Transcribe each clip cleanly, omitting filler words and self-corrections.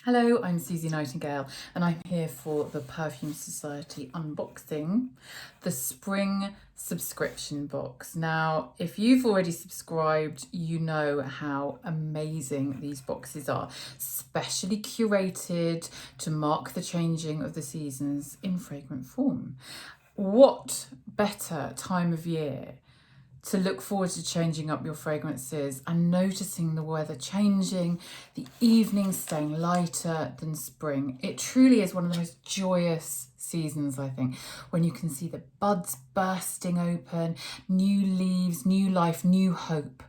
Hello, I'm Suzy Nightingale and I'm here for the Perfume Society unboxing, the spring subscription box. Now, if you've already subscribed, you know how amazing these boxes are, specially curated to mark the changing of the seasons in fragrant form. What better time of year to look forward to changing up your fragrances and noticing the weather changing, the evenings staying lighter than spring. It truly is one of the most joyous seasons, I think, when you can see the buds bursting open, new leaves, new life, new hope.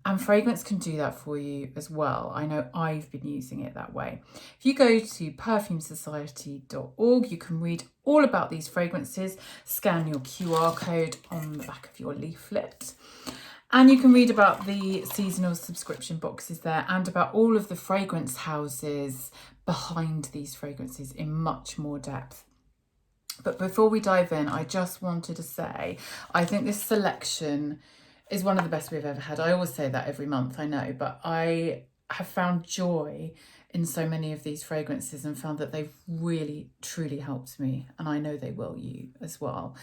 And fragrance can do that for you as well. I know I've been using it that way. If you go to perfumesociety.org, you can read all about these fragrances, scan your QR code on the back of your leaflet, and you can read about the seasonal subscription boxes there and about all of the fragrance houses behind these fragrances in much more depth. But before we dive in, I just wanted to say, I think this selection is one of the best we've ever had. I always say that every month, I know, but I have found joy in so many of these fragrances and found that they've really, truly helped me. And I know they will you as well.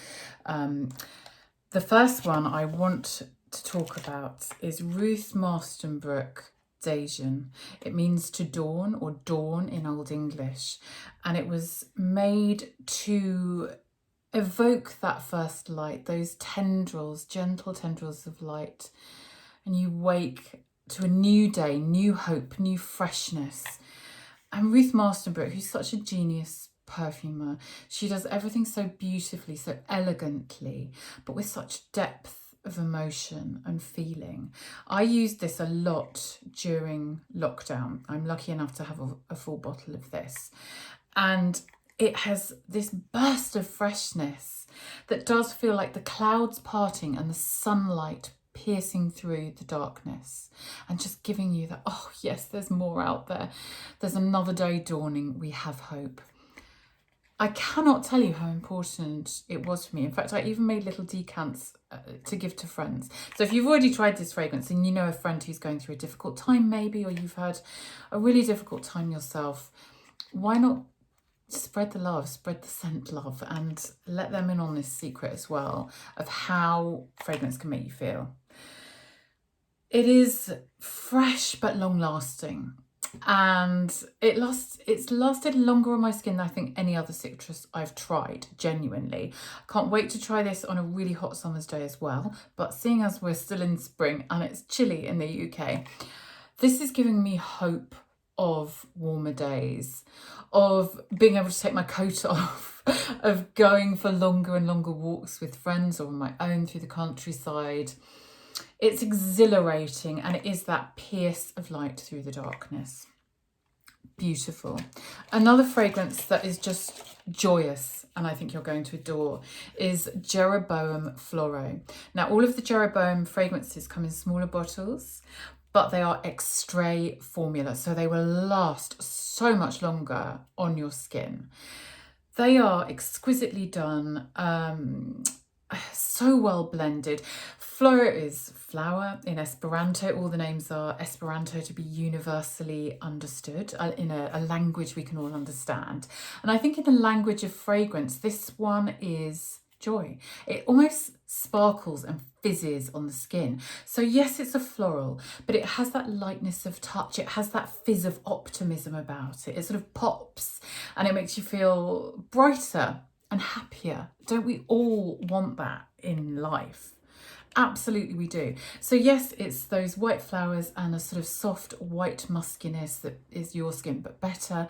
The first one I want to talk about is Ruth Marstonbrook Dajan. It means to dawn or dawn in Old English. And it was made to evoke that first light, those tendrils, gentle tendrils of light, and you wake to a new day, new hope, new freshness. And Ruth Marstonbrook, who's such a genius perfumer, she does everything so beautifully, so elegantly, but with such depth of emotion and feeling. I used this a lot during lockdown. I'm lucky enough to have a full bottle of this. And it has this burst of freshness that does feel like the clouds parting and the sunlight piercing through the darkness and just giving you that, oh yes, there's more out there. There's another day dawning. We have hope. I cannot tell you how important it was for me. In fact, I even made little decants to give to friends. So if you've already tried this fragrance and you know a friend who's going through a difficult time maybe, or you've had a really difficult time yourself, why not spread the love, spread the scent love, and let them in on this secret as well of how fragrance can make you feel. It is fresh but long lasting, and it's lasted longer on my skin than I think any other citrus I've tried, genuinely. Can't wait to try this on a really hot summer's day as well, but seeing as we're still in spring and it's chilly in the UK, this is giving me hope of warmer days, of being able to take my coat off, of going for longer and longer walks with friends or on my own through the countryside. It's exhilarating, and it is that pierce of light through the darkness. Beautiful. Another fragrance that is just joyous, and I think you're going to adore, is Jeroboam Floro. Now, all of the Jeroboam fragrances come in smaller bottles, but they are extrait formula, so they will last so much longer on your skin. They are exquisitely done, so well blended. Flora is flower in Esperanto. All the names are Esperanto to be universally understood in a language we can all understand. And I think in the language of fragrance, this one is joy. It almost sparkles and fizzes on the skin. So yes, it's a floral, but it has that lightness of touch. It has that fizz of optimism about it. It sort of pops and it makes you feel brighter and happier. Don't we all want that in life? Absolutely we do. So yes, it's those white flowers and a sort of soft white muskiness that is your skin, but better,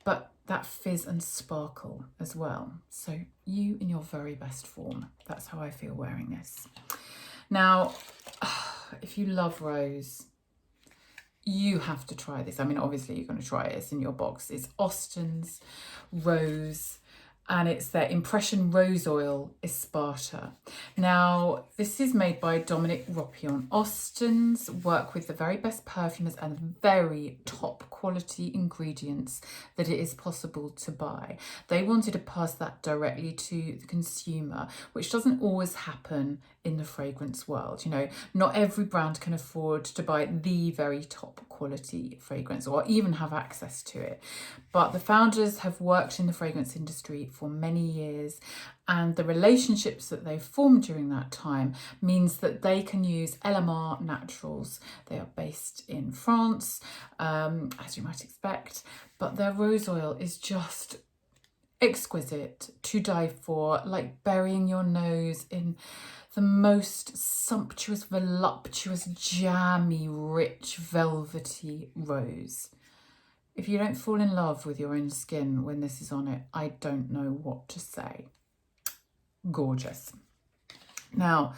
but that fizz and sparkle as well. So you in your very best form. That's how I feel wearing this. Now, if you love rose, you have to try this. I mean, obviously you're going to try it. It's in your box. It's Austin's Rose, and it's their Impression Rose Oil Esparta. Now, this is made by Dominic Ropion. Austin's work with the very best perfumers and very top quality ingredients that it is possible to buy. They wanted to pass that directly to the consumer, which doesn't always happen in the fragrance world. You know, not every brand can afford to buy the very top quality fragrance or even have access to it. But the founders have worked in the fragrance industry for many years, and the relationships that they've formed during that time means that they can use LMR Naturals. They are based in France, as you might expect, but their rose oil is just exquisite, to die for, like burying your nose in the most sumptuous, voluptuous, jammy, rich, velvety rose. If you don't fall in love with your own skin when this is on it, I don't know what to say. Gorgeous. Now,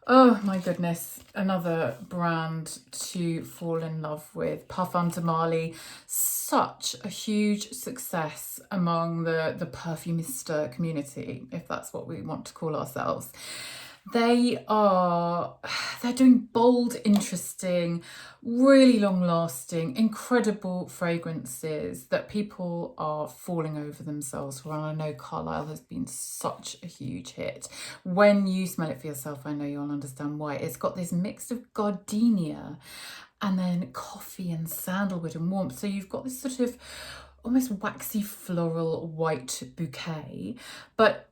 oh my goodness, another brand to fall in love with, Parfum de Marly. Such a huge success among the perfumista community, if that's what we want to call ourselves. They're doing bold, interesting, really long-lasting, incredible fragrances that people are falling over themselves for. And I know Carlisle has been such a huge hit. When you smell it for yourself, I know you'll understand why. It's got this mix of gardenia and then coffee and sandalwood and warmth. So you've got this sort of almost waxy floral white bouquet, but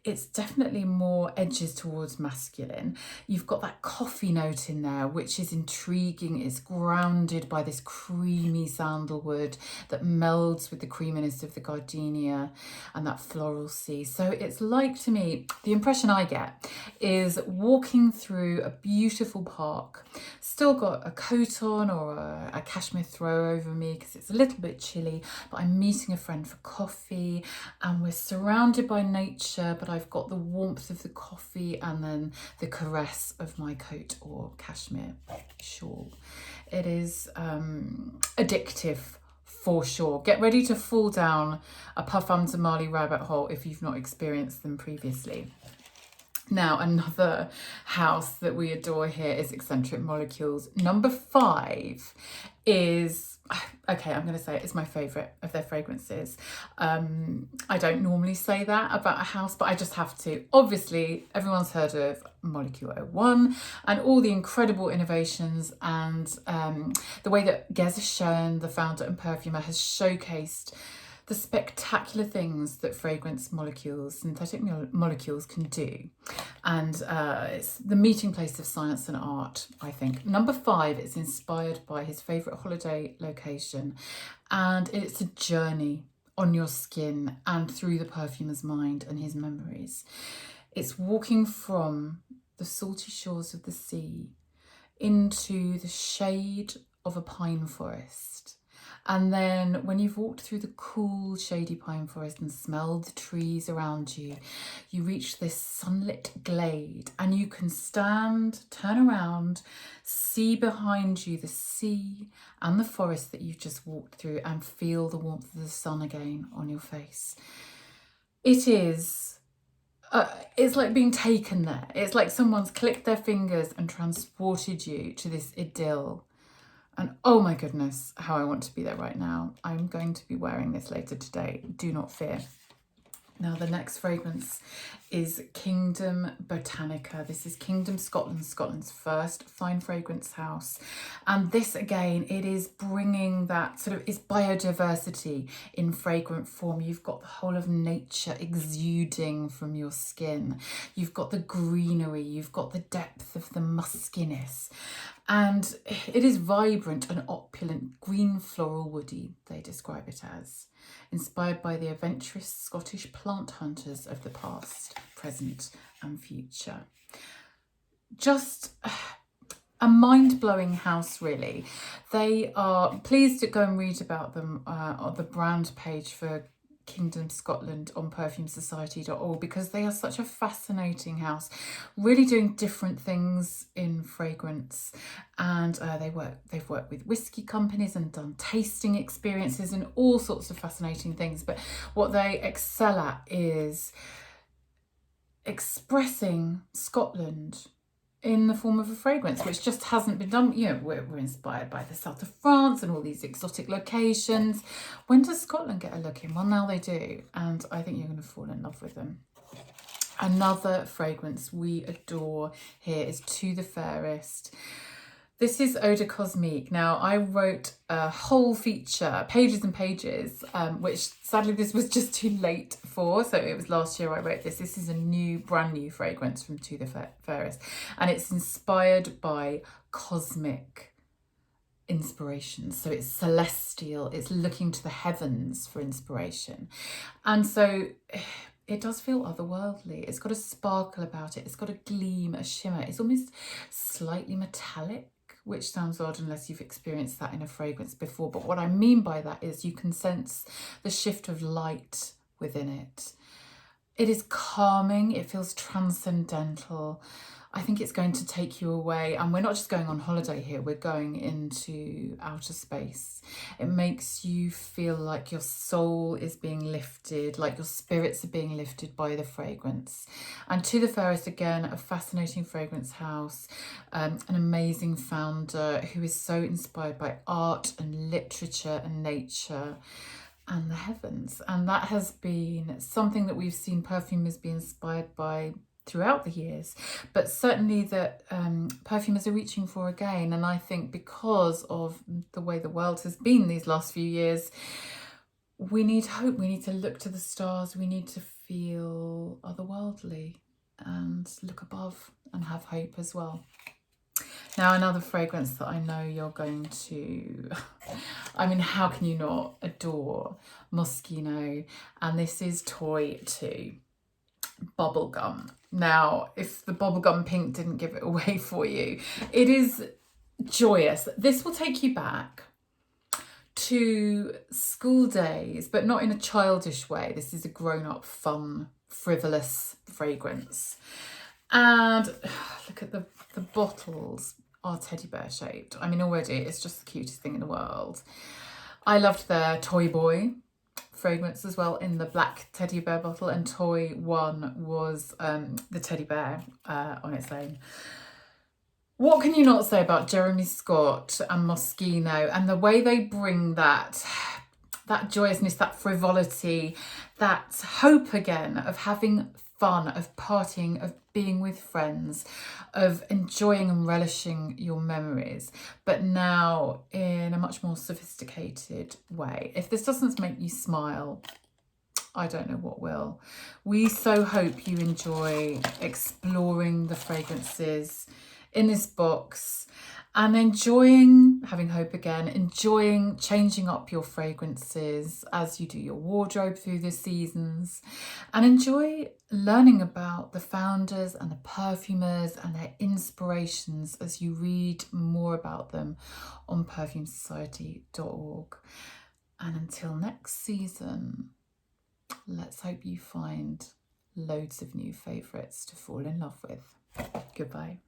it's definitely more edges towards masculine. You've got that coffee note in there, which is intriguing. It's grounded by this creamy sandalwood that melds with the creaminess of the gardenia and that floral sea. So it's like, to me, the impression I get is walking through a beautiful park, still got a coat on or a cashmere throw over me because it's a little bit chilly, but I'm meeting a friend for coffee and we're surrounded by nature, but I've got the warmth of the coffee and then the caress of my coat or cashmere shawl. It is addictive for sure. Get ready to fall down a Parfum de Marly rabbit hole if you've not experienced them previously. Now, another house that we adore here is Eccentric Molecules. Number 5 is, okay, I'm going to say it's my favourite of their fragrances. I don't normally say that about a house, but I just have to. Obviously, everyone's heard of Molecule 01 and all the incredible innovations and the way that Geza Schoen, the founder and perfumer, has showcased the spectacular things that fragrance molecules, synthetic molecules can do. And it's the meeting place of science and art, I think. Number 5 is inspired by his favourite holiday location, and it's a journey on your skin and through the perfumer's mind and his memories. It's walking from the salty shores of the sea into the shade of a pine forest. And then when you've walked through the cool, shady pine forest and smelled the trees around you, you reach this sunlit glade and you can stand, turn around, see behind you the sea and the forest that you've just walked through and feel the warmth of the sun again on your face. It is, it's like being taken there. It's like someone's clicked their fingers and transported you to this idyll. And oh my goodness, how I want to be there right now. I'm going to be wearing this later today. Do not fear. Now, the next fragrance is Kingdom Botanica. This is Kingdom Scotland, Scotland's first fine fragrance house. And this, again, it is bringing that sort of, it's biodiversity in fragrant form. You've got the whole of nature exuding from your skin. You've got the greenery. You've got the depth of the muskiness. And it is vibrant and opulent, green floral woody, they describe it as, inspired by the adventurous Scottish plant hunters of the past, present and future. Just a mind-blowing house, really. They are, pleased to go and read about them on the brand page for Kingdom Scotland on perfumesociety.org, because they are such a fascinating house, really doing different things in fragrance. And they've worked with whiskey companies and done tasting experiences and all sorts of fascinating things. But what they excel at is expressing Scotland in the form of a fragrance, which just hasn't been done. You know, we're inspired by the south of France and all these exotic locations. When does Scotland get a look in? Well, now they do, and I think you're going to fall in love with them. Another fragrance we adore here is To the Fairest. This is Eau de Cosmique. Now, I wrote a whole feature, pages and pages, which sadly this was just too late for. So it was last year I wrote this. This is a brand new fragrance from To The Fairest. And it's inspired by cosmic inspiration. So it's celestial. It's looking to the heavens for inspiration. And so it does feel otherworldly. It's got a sparkle about it. It's got a gleam, a shimmer. It's almost slightly metallic, which sounds odd unless you've experienced that in a fragrance before. But what I mean by that is you can sense the shift of light within it. It is calming. It feels transcendental. I think it's going to take you away. And we're not just going on holiday here. We're going into outer space. It makes you feel like your soul is being lifted, like your spirits are being lifted by the fragrance. And To The Fairest, again, a fascinating fragrance house, an amazing founder who is so inspired by art and literature and nature and the heavens. And that has been something that we've seen perfumers be inspired by throughout the years, but certainly that perfumers are reaching for again. And I think because of the way the world has been these last few years, we need hope. We need to look to the stars. We need to feel otherworldly and look above and have hope as well. Now, another fragrance that I know you're going to, I mean, how can you not adore Moschino? And this is Toy 2. Bubblegum. Now, if the bubblegum pink didn't give it away for you, it is joyous. This will take you back to school days, but not in a childish way. This is a grown-up, fun, frivolous fragrance. And look at the bottles are teddy bear shaped. I mean, already it's just the cutest thing in the world. I loved their Toy Boy fragrance as well in the black teddy bear bottle, and Toy 1 was the teddy bear on its own. What can you not say about Jeremy Scott and Moschino and the way they bring that joyousness, that frivolity, that hope again of having fun, of partying, of being with friends, of enjoying and relishing your memories, but now in a much more sophisticated way. If this doesn't make you smile, I don't know what will. We so hope you enjoy exploring the fragrances in this box and enjoying having hope again, enjoying changing up your fragrances as you do your wardrobe through the seasons, and enjoy learning about the founders and the perfumers and their inspirations as you read more about them on perfumesociety.org. And until next season, let's hope you find loads of new favourites to fall in love with. Goodbye.